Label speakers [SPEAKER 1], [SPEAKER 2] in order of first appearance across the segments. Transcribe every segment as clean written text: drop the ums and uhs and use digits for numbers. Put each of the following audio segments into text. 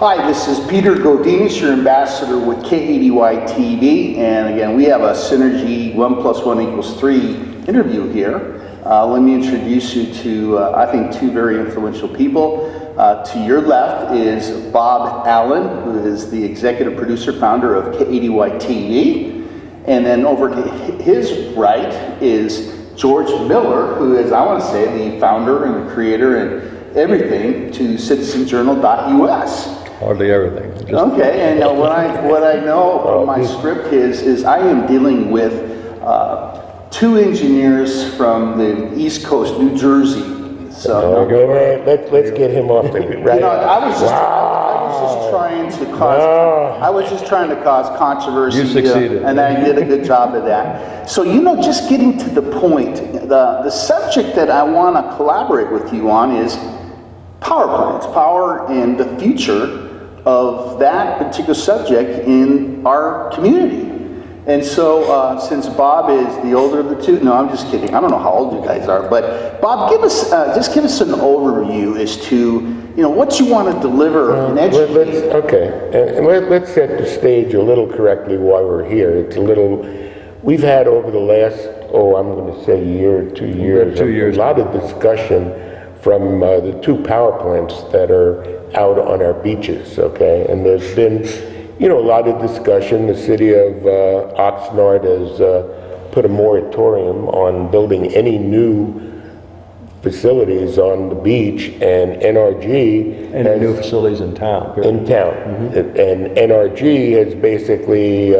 [SPEAKER 1] Hi, this is Peter Godinis, your ambassador with K80Y TV, and again, we have a Synergy 1 + 1 = 3 interview here. Let me introduce you to, I think, two very influential people. To your left is Bob Allen, who is the executive producer, founder of K80Y TV, and then over to his right is George Miller, who is, I want to say, the founder and the creator and everything to citizenjournal.us.
[SPEAKER 2] Hardly everything.
[SPEAKER 1] Okay, and what I know from my script is I am dealing with two engineers from the East Coast, New Jersey. So
[SPEAKER 3] let's get him off the right.
[SPEAKER 1] You know, I was just trying to cause controversy.
[SPEAKER 2] You succeeded,
[SPEAKER 1] and I did a good job of that. So just getting to the point, the subject that I want to collaborate with you on is power plants, power and the future of that particular subject in our community. And so, since Bob is the older of the two, no, I'm just kidding. I don't know how old you guys are, but Bob, just give us an overview as to what you want to deliver and educate.
[SPEAKER 3] Let's set the stage a little correctly why we're here. It's a little. We've had over the last, I'm going to say year, 2 years, a lot of discussion from the two power plants that are out on our beaches, okay? And there's been, a lot of discussion. The city of Oxnard has put a moratorium on building any new facilities on the beach, and NRG
[SPEAKER 2] any new facilities in town.
[SPEAKER 3] In town, and NRG has basically,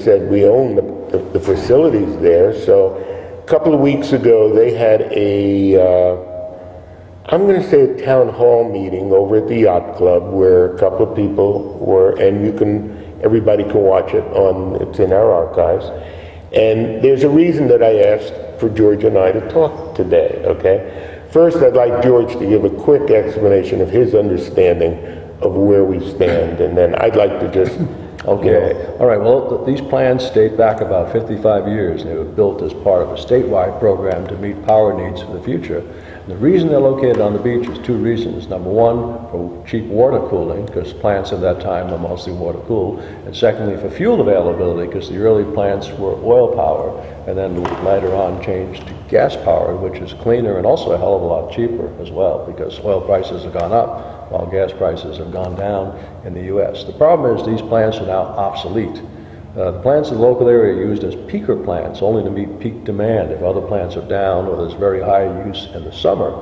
[SPEAKER 3] said we own the facilities there. So a couple of weeks ago, they had I'm going to say a town hall meeting over at the Yacht Club where a couple of people were, and everybody can watch it it's in our archives. And there's a reason that I asked for George and I to talk today, okay? First, I'd like George to give a quick explanation of his understanding of where we stand, and then I'd like to just
[SPEAKER 2] Okay. All right. Well, these plans date back about 55 years. They were built as part of a statewide program to meet power needs for the future. And the reason they're located on the beach is two reasons. Number one, for cheap water cooling, because plants at that time were mostly water cooled. And secondly, for fuel availability, because the early plants were oil power, and then later on changed to gas powered, which is cleaner and also a hell of a lot cheaper as well, because oil prices have gone up while gas prices have gone down in the U.S. The problem is these plants are now obsolete. The plants in the local area are used as peaker plants, only to meet peak demand if other plants are down or there's very high use in the summer.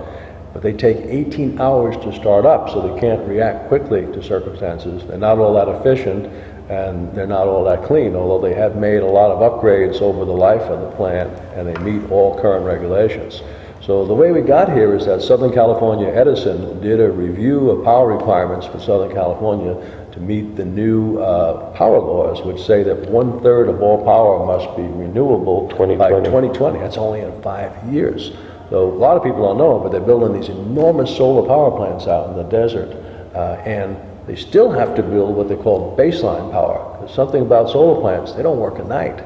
[SPEAKER 2] But they take 18 hours to start up, so they can't react quickly to circumstances. They're not all that efficient, and they're not all that clean, although they have made a lot of upgrades over the life of the plant, and they meet all current regulations. So the way we got here is that Southern California Edison did a review of power requirements for Southern California to meet the new power laws, which say that 1/3 of all power must be renewable by 2020. That's only in 5 years. So a lot of people don't know it, but they're building these enormous solar power plants out in the desert, and they still have to build what they call baseline power. There's something about solar plants, they don't work at night.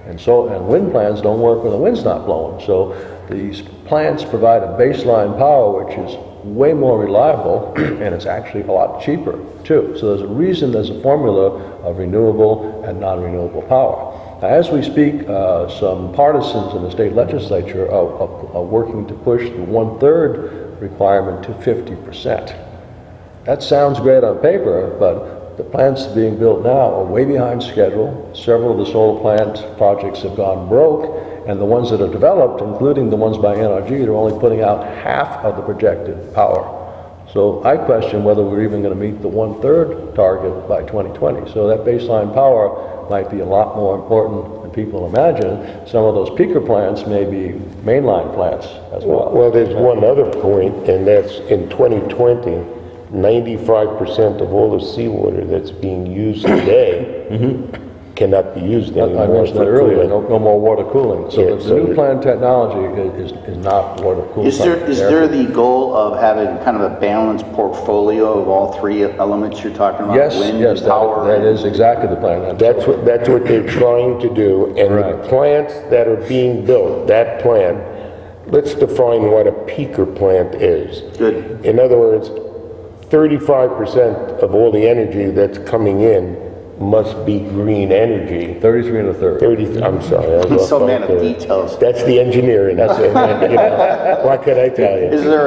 [SPEAKER 2] And wind plants don't work when the wind's not blowing. So these plants provide a baseline power which is way more reliable, and it's actually a lot cheaper too. So there's a reason, there's a formula of renewable and non-renewable power. Now, as we speak, some partisans in the state legislature are working to push the 1/3 requirement to 50%. That sounds great on paper, but the plants being built now are way behind schedule. Several of the solar plant projects have gone broke, and the ones that are developed, including the ones by NRG, they're only putting out half of the projected power. So I question whether we're even going to meet the 1/3 target by 2020. So that baseline power might be a lot more important than people imagine. Some of those peaker plants may be mainline plants as well.
[SPEAKER 3] Well, there's one other point, and that's in 2020, 95% of all the seawater that's being used today cannot be used anymore.
[SPEAKER 2] I mentioned that earlier, no more water cooling. So the new plant technology is not water cooling.
[SPEAKER 1] Is there the goal of having kind of a balanced portfolio of all three elements you're talking about?
[SPEAKER 2] Yes,
[SPEAKER 1] wind,
[SPEAKER 2] yes,
[SPEAKER 1] power,
[SPEAKER 2] that is exactly the plan.
[SPEAKER 3] That's what they're trying to do. And the plants that are being built, that plant, let's define what a peaker plant is.
[SPEAKER 1] Good.
[SPEAKER 3] In other words, 35% of all the energy that's coming in must be green energy.
[SPEAKER 2] 33 and a third.
[SPEAKER 3] 30, I'm sorry. I was
[SPEAKER 1] He's
[SPEAKER 3] off
[SPEAKER 1] so
[SPEAKER 3] by
[SPEAKER 1] man of
[SPEAKER 3] 30.
[SPEAKER 1] details.
[SPEAKER 3] That's the engineering. That's it. You know, what can I tell you?
[SPEAKER 1] Is there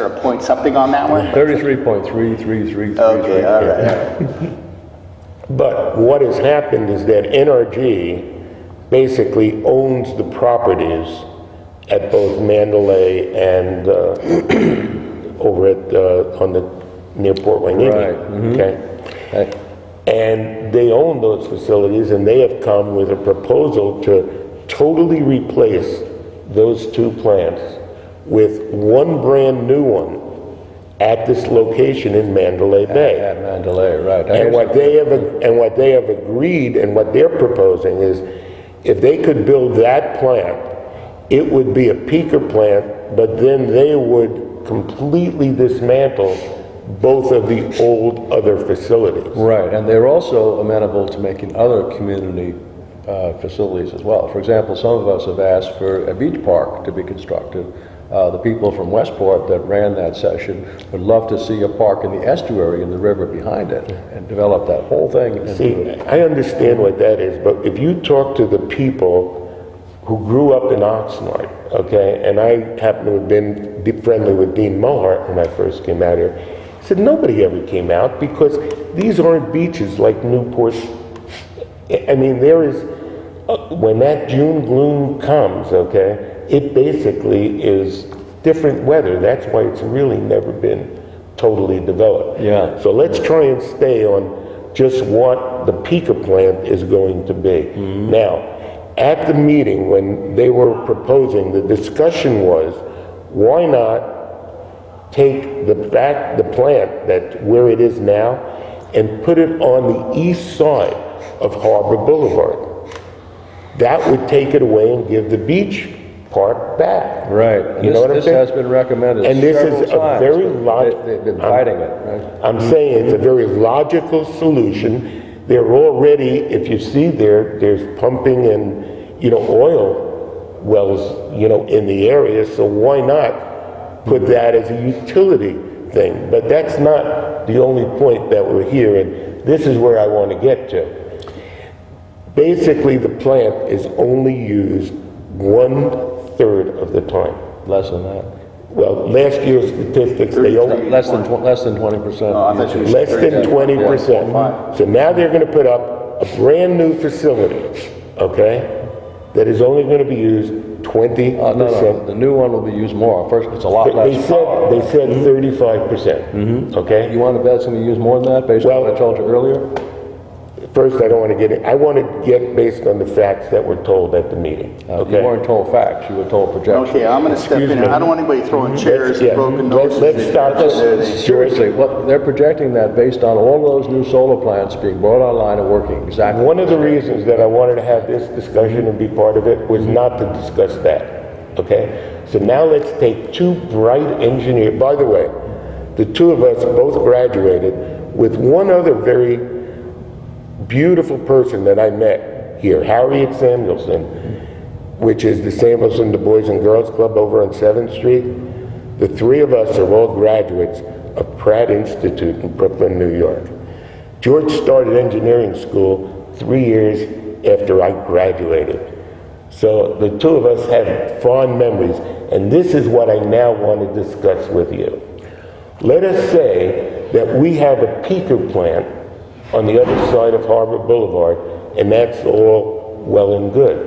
[SPEAKER 1] a point something on that one?
[SPEAKER 2] 33.33333.
[SPEAKER 1] Okay, all right.
[SPEAKER 3] But what has happened is that NRG basically owns the properties at both Mandalay and over at on the near Port Hueneme.
[SPEAKER 2] Right.
[SPEAKER 3] Okay. And they own those facilities, and they have come with a proposal to totally replace those two plants with one brand new one at this location in Mandalay Bay.
[SPEAKER 2] At Mandalay, right.
[SPEAKER 3] And what they have agreed and what they're proposing is, if they could build that plant, it would be a peaker plant, but then they would completely dismantle both of the old other facilities.
[SPEAKER 2] Right, and they're also amenable to making other community facilities as well. For example, some of us have asked for a beach park to be constructed. The people from Westport that ran that session would love to see a park in the estuary in the river behind it and develop that whole thing.
[SPEAKER 3] See, I understand what that is, but if you talk to the people who grew up in Oxnard, okay, and I happen to have been friendly with Dean Mohart when I first came out here, he said nobody ever came out because these aren't beaches like Newport. I mean, there is, when that June gloom comes, okay, it basically is different weather. That's why it's really never been totally developed.
[SPEAKER 2] Yeah.
[SPEAKER 3] So let's try and stay on just what the peaker plant is going to be. Now, at the meeting when they were proposing, the discussion was, why not take the plant that where it is now and put it on the east side of Harbor Boulevard? That would take it away and give the beach park back.
[SPEAKER 2] Right.
[SPEAKER 3] You know what I'm
[SPEAKER 2] This
[SPEAKER 3] saying?
[SPEAKER 2] has been recommended
[SPEAKER 3] And this
[SPEAKER 2] several
[SPEAKER 3] is a
[SPEAKER 2] times,
[SPEAKER 3] very
[SPEAKER 2] but they've been fighting it, right?
[SPEAKER 3] I'm saying it's a very logical solution. They're already, if you see there's pumping and, you know, oil wells, you know, in the area, so why not put that as a utility thing? But that's not the only point that we're here, and this is where I want to get to. Basically, the plant is only used 1/3 of the time.
[SPEAKER 2] Less than that.
[SPEAKER 3] Well, last year's statistics, they only,
[SPEAKER 2] Less than 20%.
[SPEAKER 1] Oh, I thought you were
[SPEAKER 3] less than
[SPEAKER 1] 30%.
[SPEAKER 3] 20%.
[SPEAKER 1] Yeah.
[SPEAKER 3] So now they're going to put up a brand new facility, okay, that is only going to be used 20%.
[SPEAKER 2] No, the new one will be used more. First, it's a lot
[SPEAKER 3] They
[SPEAKER 2] less.
[SPEAKER 3] said 35%, okay?
[SPEAKER 2] You want to bet it's going to be used more than that, based on what I told you earlier?
[SPEAKER 3] First, I don't want to get it. I want to get based on the facts that were told at the meeting, okay?
[SPEAKER 2] You weren't told facts, you were told projections.
[SPEAKER 1] Okay, I'm going to step in. I don't want anybody throwing chairs and broken noses.
[SPEAKER 3] Let's stop this.
[SPEAKER 2] Seriously, they're projecting that based on all those new solar plants being brought online and working exactly.
[SPEAKER 3] One of the reasons that I wanted to have this discussion and be part of it was not to discuss that, okay? So now let's take two bright engineers. By the way, the two of us both graduated with one other very beautiful person that I met here, Harriet Samuelson, which is the Samuelson the Boys and Girls Club over on 7th Street. The three of us are all graduates of Pratt Institute in Brooklyn, New York. George started engineering school 3 years after I graduated. So the two of us have fond memories, and this is what I now want to discuss with you. Let us say that we have a peaker plant on the other side of Harbor Boulevard, and that's all well and good.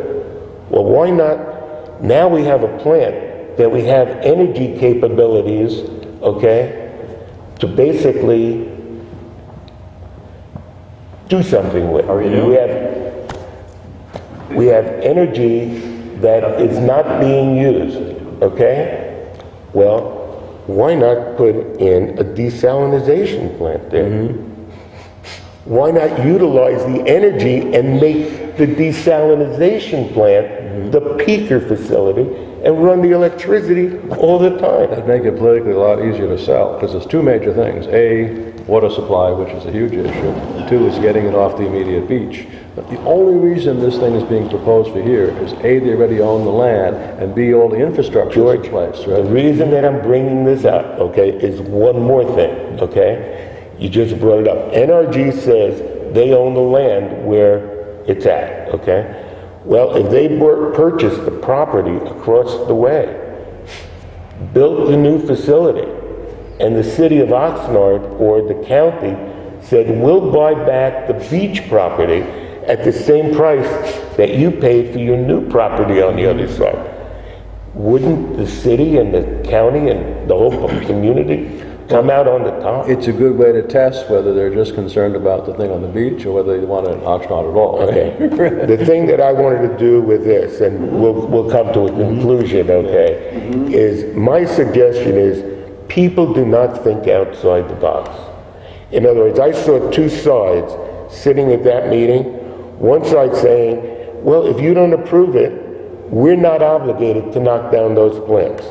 [SPEAKER 3] Well, why not, now we have a plant that we have energy capabilities, okay, to basically do something with. We have energy that is not being used, okay? Well, why not put in a desalinization plant there? Why not utilize the energy and make the desalinization plant the peaker facility and run the electricity all the time?
[SPEAKER 2] That'd make it politically a lot easier to sell, because there's two major things. A, water supply, which is a huge issue, and 2 is getting it off the immediate beach. But the only reason this thing is being proposed for here is A, they already own the land, and B, all the infrastructure is in place, right?
[SPEAKER 3] The reason that I'm bringing this up, okay, is one more thing, okay? You just brought it up. NRG says they own the land where it's at, okay? Well, if they purchased the property across the way, built the new facility, and the city of Oxnard or the county said, we'll buy back the beach property at the same price that you paid for your new property on the other side, wouldn't the city and the county and the whole community come out on the top?
[SPEAKER 2] It's a good way to test whether they're just concerned about the thing on the beach or whether they want an Oxnard at all.
[SPEAKER 3] Okay. The thing that I wanted to do with this, and we'll come to a conclusion, okay, is my suggestion is people do not think outside the box. In other words, I saw 2 sides sitting at that meeting. One side saying, well, if you don't approve it, we're not obligated to knock down those plants.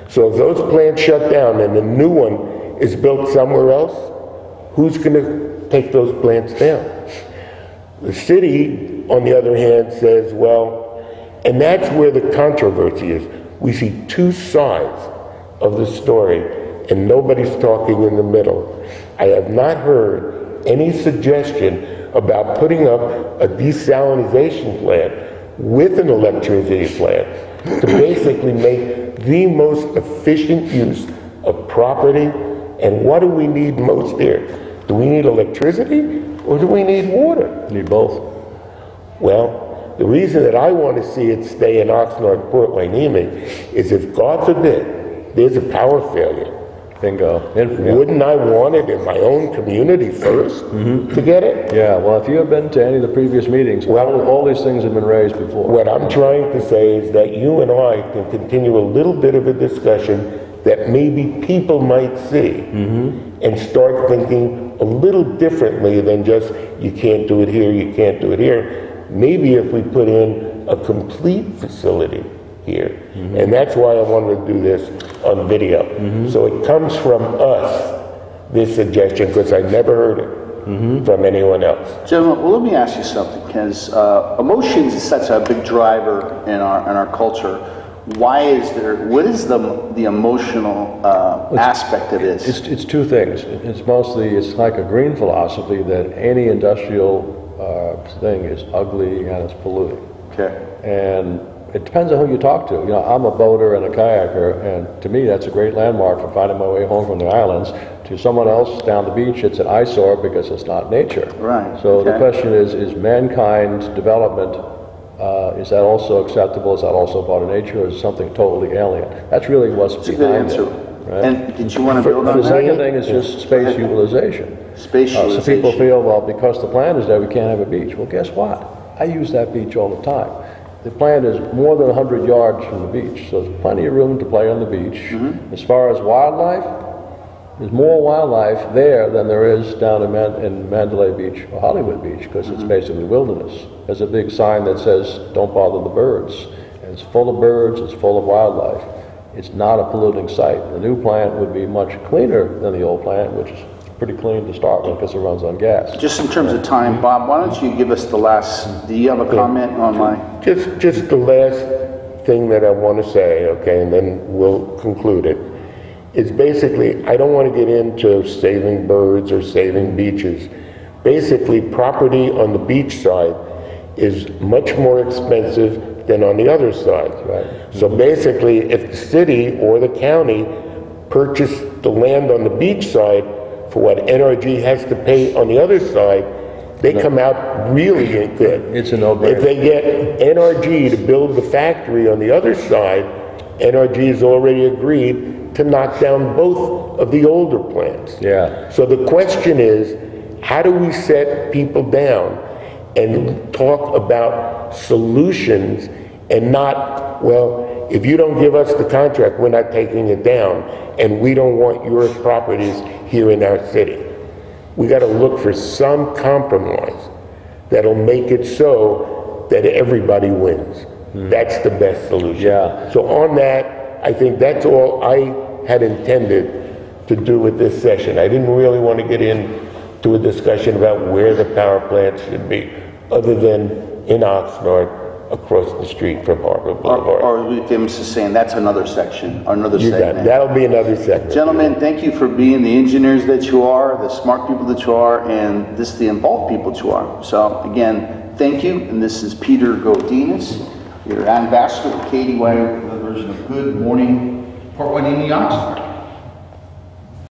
[SPEAKER 3] So if those plants shut down and a new one is built somewhere else, who's going to take those plants down? The city, on the other hand, says, well, and that's where the controversy is. We see 2 sides of the story, and nobody's talking in the middle. I have not heard any suggestion about putting up a desalinization plant with an electricity plant to basically make the most efficient use of property. And what do we need most here? Do we need electricity or do we need water?
[SPEAKER 2] Need both.
[SPEAKER 3] Well, the reason that I want to see it stay in Oxnard, Port Hueneme is if, God forbid, there's a power failure.
[SPEAKER 2] Bingo.
[SPEAKER 3] Wouldn't I want it in my own community first to get it?
[SPEAKER 2] Yeah, well, if you have been to any of the previous meetings, all these things have been raised before.
[SPEAKER 3] What I'm trying to say is that you and I can continue a little bit of a discussion that maybe people might see and start thinking a little differently than just, you can't do it here, you can't do it here. Maybe if we put in a complete facility here. And that's why I wanted to do this on video. So it comes from us, this suggestion, because I never heard it from anyone else.
[SPEAKER 1] Gentlemen, well, let me ask you something, because emotions is such a big driver in our culture. Why is there, what is the emotional aspect of this?
[SPEAKER 2] It's 2 things. It's mostly, it's like a green philosophy that any industrial thing is ugly and it's polluting.
[SPEAKER 1] Okay.
[SPEAKER 2] And it depends on who you talk to. You know, I'm a boater and a kayaker, and to me that's a great landmark for finding my way home from the islands. To someone else down the beach, it's an eyesore because it's not nature.
[SPEAKER 1] Right.
[SPEAKER 2] So the question is mankind's development, is that also acceptable? Is that also part of nature, or is it something totally alien? That's really what's behind it. Right?
[SPEAKER 1] And did you want to build on
[SPEAKER 2] that? The second
[SPEAKER 1] that?
[SPEAKER 2] thing is just space utilization.
[SPEAKER 1] Space utilization.
[SPEAKER 2] So people feel, well, because the plant is there, we can't have a beach. Well, guess what? I use that beach all the time. The plant is more than 100 yards from the beach, so there's plenty of room to play on the beach. As far as wildlife, there's more wildlife there than there is down in Mandalay Beach or Hollywood Beach, because it's basically wilderness. There's a big sign that says, don't bother the birds. And it's full of birds, it's full of wildlife. It's not a polluting site. The new plant would be much cleaner than the old plant, which is pretty clean to start with because it runs on gas.
[SPEAKER 1] Just in terms of time, Bob, why don't you give us the last, do you have a comment on my?
[SPEAKER 3] Just the last thing that I want to say, okay, and then we'll conclude it, is basically, I don't want to get into saving birds or saving beaches. Basically, property on the beach side is much more expensive than on the other side.
[SPEAKER 2] Right.
[SPEAKER 3] So basically, if the city or the county purchased the land on the beach side for what NRG has to pay on the other side, they come out really good.
[SPEAKER 2] It's a no-brainer.
[SPEAKER 3] If they get NRG to build the factory on the other side, NRG has already agreed to knock down both of the older plants.
[SPEAKER 2] Yeah.
[SPEAKER 3] So the question is, how do we set people down and talk about solutions and not, well, if you don't give us the contract, we're not taking it down, and we don't want your properties here in our city. We got to look for some compromise that'll make it so that everybody wins. That's the best solution.
[SPEAKER 2] Yeah.
[SPEAKER 3] So on that, I think that's all I had intended to do with this session. I didn't really want to get into a discussion about where the power plant should be, other than in Oxnard, across the street from Harbor Boulevard.
[SPEAKER 1] Or we famous is saying that's another section, or another
[SPEAKER 3] You got
[SPEAKER 1] segment.
[SPEAKER 3] that'll be another segment.
[SPEAKER 1] Gentlemen, thank you for being the engineers that you are, the smart people that you are, and just the involved people that you are. So again, thank you, and this is Peter Godinez, your ambassador of KDY, the version of Good Morning, Port White, Oxnard.